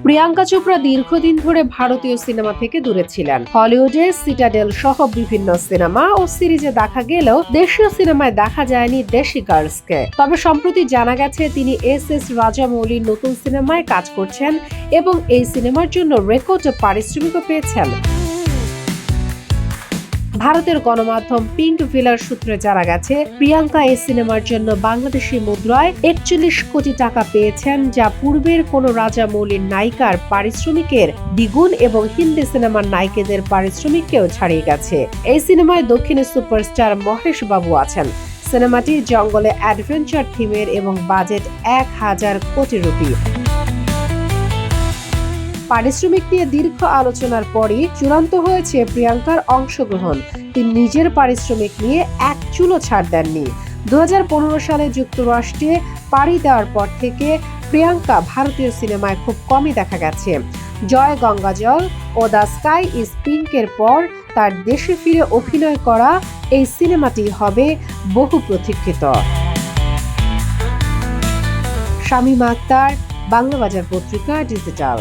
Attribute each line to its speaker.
Speaker 1: প্রিয়াঙ্কা চোপড়া দীর্ঘদিন ধরে ভারতীয় সিনেমা থেকে দূরে ছিলেন। হলিউডের সিটাডেল সহ বিভিন্ন সিনেমা ও সিরিজে দেখা গেলেও দেশীয় সিনেমায় দেখা যায়নি দেশি গার্লসকে। তবে সম্প্রতি জানা গেছে তিনি এস রাজামৌলির নতুন সিনেমায় কাজ করছেন এবং এই সিনেমার জন্য রেকর্ড পারিশ্রমিকও পেয়েছেন। ভারতের গণমাধ্যম পিঙ্ক ভিলার সূত্রে জানা গেছে, প্রিয়াঙ্কা এই সিনেমার জন্য বাংলাদেশি মুদ্রায় ৪১ কোটি টাকা পেয়েছেন, যা পূর্বের কোন রাজামৌলির নায়িকার পারিশ্রমিকের দ্বিগুণ এবং হিন্দি সিনেমার নায়িকাদের পারিশ্রমিককেও ছাড়িয়ে গেছে। এই সিনেমায় দক্ষিণী সুপারস্টার মহেশ বাবু আছেন। সিনেমাটি জঙ্গলে অ্যাডভেঞ্চার থিমের এবং বাজেট ১,০০০ কোটি রুপি। পারিশ্রমিক নিয়ে দীর্ঘ আলোচনার পরই চূড়ান্ত হয়েছে প্রিয়াঙ্কার অংশগ্রহণ। তিনি নিজের পারিশ্রমিক নিয়ে এক চুলও ছাড় দেননি। ২০১৫ সালে যুক্তরাষ্ট্রে পাড়ি দেওয়ার পর থেকে প্রিয়াঙ্কা ভারতীয় সিনেমায় খুব কমই দেখা গেছে। জয় গঙ্গাজল ও দ্য স্কাই ইজ পিঙ্কের পর তার দেশে ফিরে অভিনয় করা এই সিনেমাটি হবে বহু প্রতীক্ষিত। শামীমা আক্তার, বাংলা বাজার পত্রিকা, ডিজিটাল।